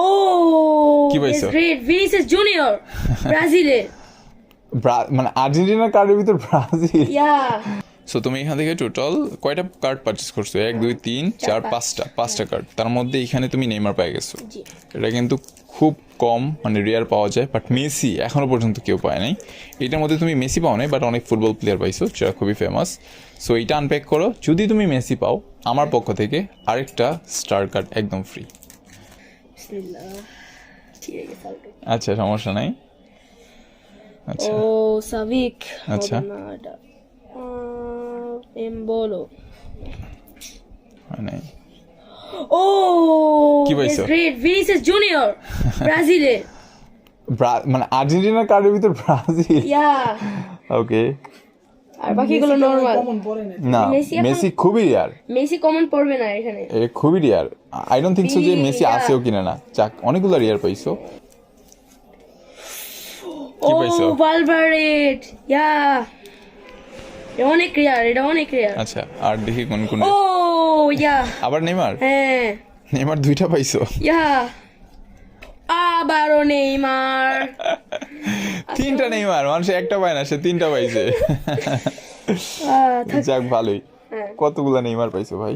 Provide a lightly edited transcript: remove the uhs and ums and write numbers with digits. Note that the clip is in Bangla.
ও কি পাইছো? গ্রেট ভিনিসিয়াস জুনিয়র ব্রাজিলের। মানে আর্জেন্টিনার কার্ডের ভিতর ব্রাজিল। ইয়া সো তুমি এখান থেকে টোটাল কয়টা কার্ড পারচেস করছো? 1 2 3 4 5টা কার্ড। তার মধ্যে এখানে তুমি নেইমার পেয়ে গেছো। জি। এটা কিন্তু খুব কম মানে রেয়ার পাওয়া যায়, বাট মেসি এখনো পর্যন্ত কেউ পায় নাই। এটার মধ্যে তুমি মেসি পাও নাই, বাট অনেক ফুটবল প্লেয়ার পাইছো যারা খুবই ফেমাস। সো এইটা আনপ্যাক করো, যদি তুমি মেসি পাও আমার পক্ষ থেকে আরেকটা স্টার কার্ড একদম ফ্রি। বিসমিল্লাহ। ঠিক আছে কালকে। আচ্ছা, সমস্যা নাই। আচ্ছা ও সাবিক আচ্ছা। হবে না এটা। এমবোলো। হয় নাই। ও কি পাইছো? গ্রেট ভিনিসিয়াস জুনিয়র ব্রাজিলের। মানে আর্জেন্টিনার কার্ডের ভিতর ব্রাজিল। ইয়া ওকে। আর বাকিগুলো নরমাল। না, মেসি এখন- মেসি খুবই রেয়ার। মেসি কমন পড়বে না এখানে। এ খুবই rare. I don't think so যে মেসি Yeah. আসেও কিনা না। যাক, অনেকগুলো রেয়ার পাইছো। কি ও পাইছো? ভালভারেট। ইয়া এটা অনেক রেয়ার, এটা অনেক রেয়ার। আচ্ছা, আর দেখি কোন কোন। ও ইয়া আবার নেইমার। হ্যাঁ নেইমার 2টা পাইছো। ইয়া আবারও নেইমার। 3টা নেইমার, মানুষ একটা পায় না, সে 3টা পাইছে। থাক। যাক, ভালোই। হ্যাঁ। কতগুলা নেইমার পাইছো ভাই?